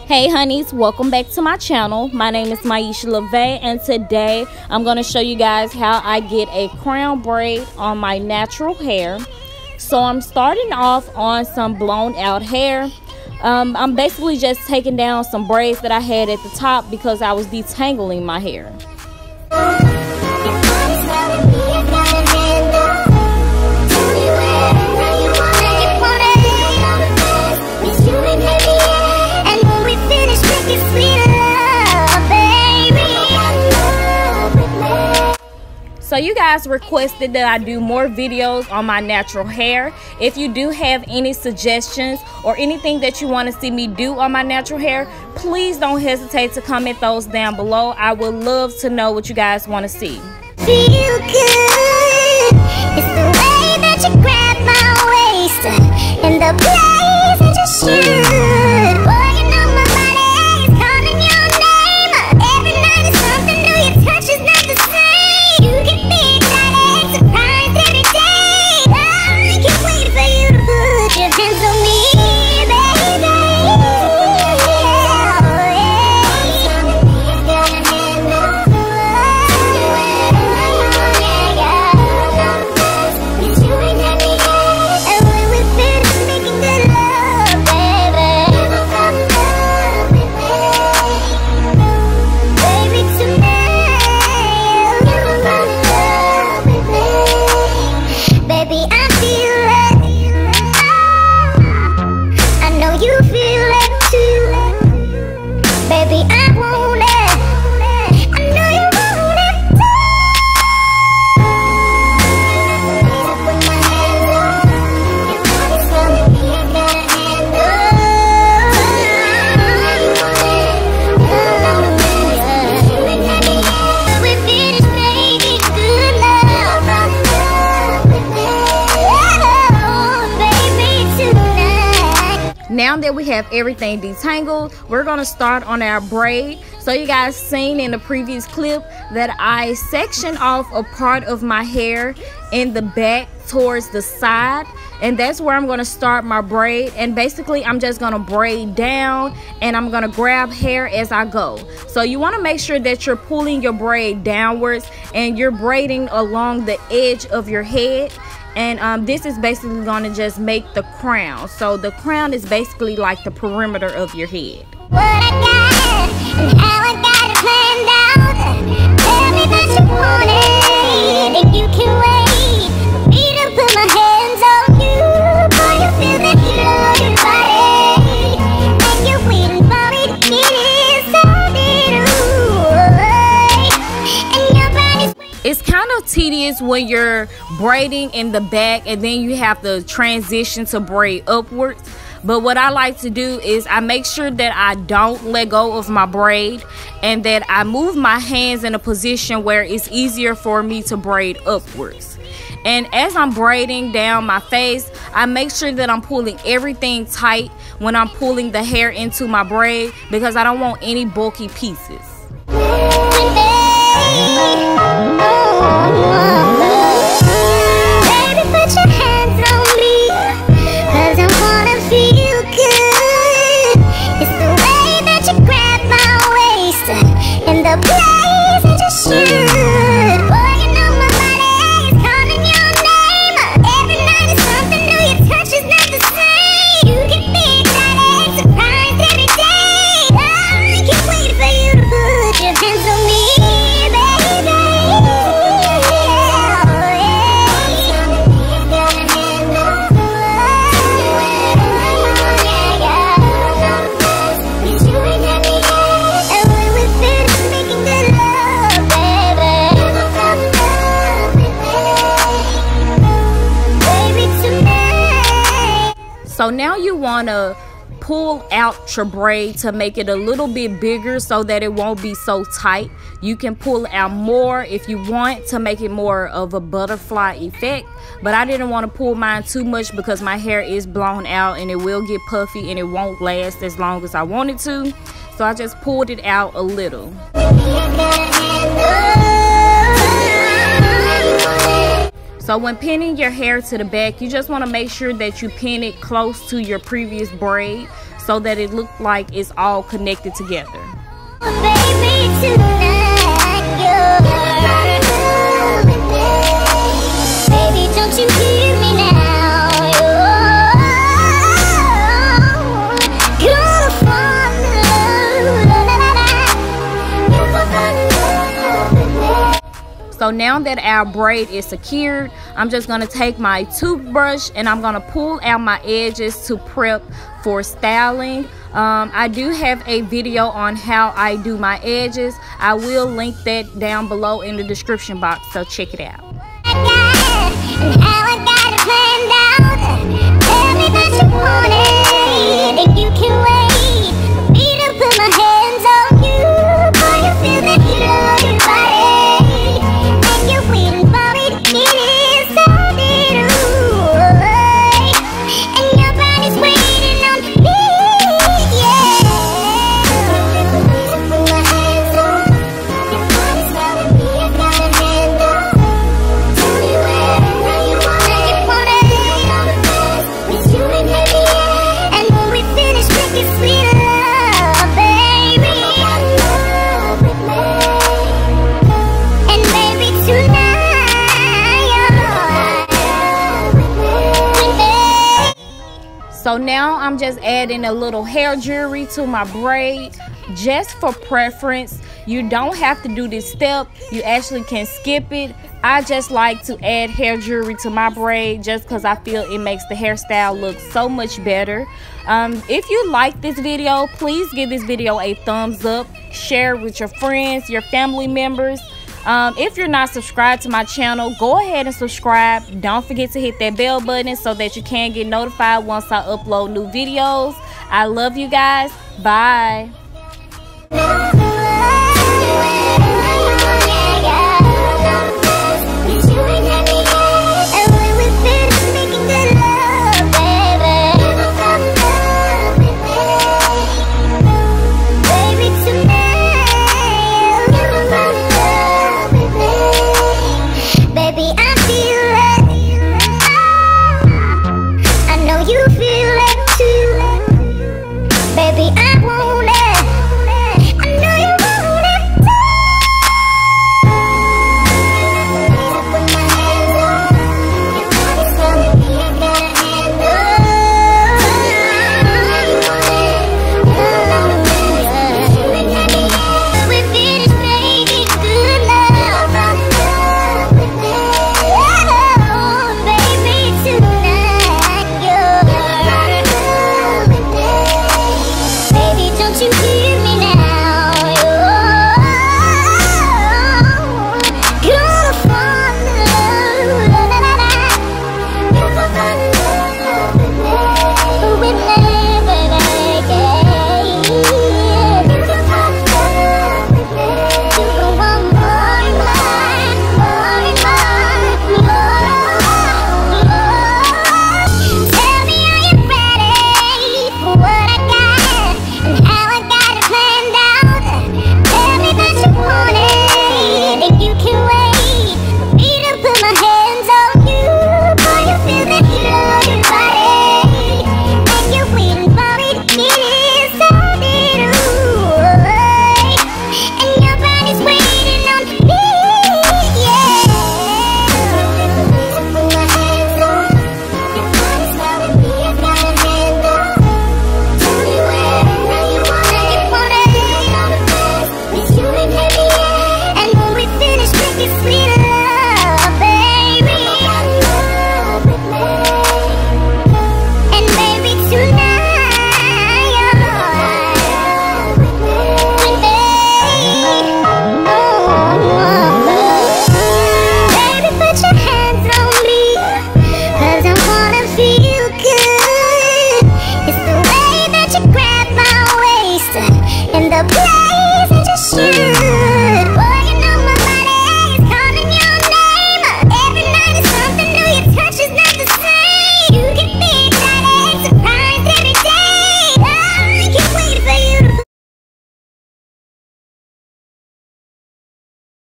Hey honeys, welcome back to my channel. My name is MieshaLave, and today I'm going to show you guys how I get a crown braid on my natural hair. So I'm starting off on some blown out hair. I'm basically just taking down some braids that I had at the top because I was detangling my hair. So you guys requested that I do more videos on my natural hair. If you do have any suggestions or anything that you want to see me do on my natural hair, please don't hesitate to comment those down below. I would love to know what you guys want to see. Feel good. It's the way that you grab my waist and the place that you should. Boy, you know my body is calling your name. Every night is something new. Your touch is not the same. You get me excited, surprised every day. I can't wait for you to put your hands on me, baby. Now that we have everything detangled, we're going to start on our braid. So you guys seen in the previous clip that I sectioned off a part of my hair in the back towards the side, and that's where I'm going to start my braid. And basically I'm just going to braid down and I'm going to grab hair as I go. So you want to make sure that you're pulling your braid downwards and you're braiding along the edge of your head. And this is basically going to just make the crown. So the crown is basically like the perimeter of your head. What I got and how I got it planned out. Tell me that you want it and you can wait for me to put my hands on you. Boy, you feel the heat of your body and you're waiting for me to get inside it. Ooh, and your body's it's kind of tedious when you're braiding in the back and then you have to transition to braid upwards. But what I like to do is I make sure that I don't let go of my braid and that I move my hands in a position where it's easier for me to braid upwards. And as I'm braiding down my face, I make sure that I'm pulling everything tight when I'm pulling the hair into my braid because I don't want any bulky pieces. Baby, put your hands on me, 'cause I wanna feel good. It's the way that you grab my waist and the place that you should. Boy, you know my body is calling your name. Every night is something new. Your touch is not the same. You get me excited, surprised every day. I can't wait for you to put your hands on me. So now you want to pull out your braid to make it a little bit bigger so that it won't be so tight. You can pull out more if you want to make it more of a butterfly effect, but I didn't want to pull mine too much because my hair is blown out and it will get puffy and it won't last as long as I wanted to. So I just pulled it out a little. So when pinning your hair to the back, you just want to make sure that you pin it close to your previous braid so that it looks like it's all connected together. So now that our braid is secured, I'm just going to take my toothbrush and I'm going to pull out my edges to prep for styling. I do have a video on how I do my edges. I will link that down below in the description box, so check it out. So now I'm just adding a little hair jewelry to my braid, just for preference. You don't have to do this step. You actually can skip it. I just like to add hair jewelry to my braid just because I feel it makes the hairstyle look so much better. If you like this video, please give this video a thumbs up. Share it with your friends, your family members. If you're not subscribed to my channel, go ahead and subscribe. Don't forget to hit that bell button so that you can get notified once I upload new videos. I love you guys. Bye.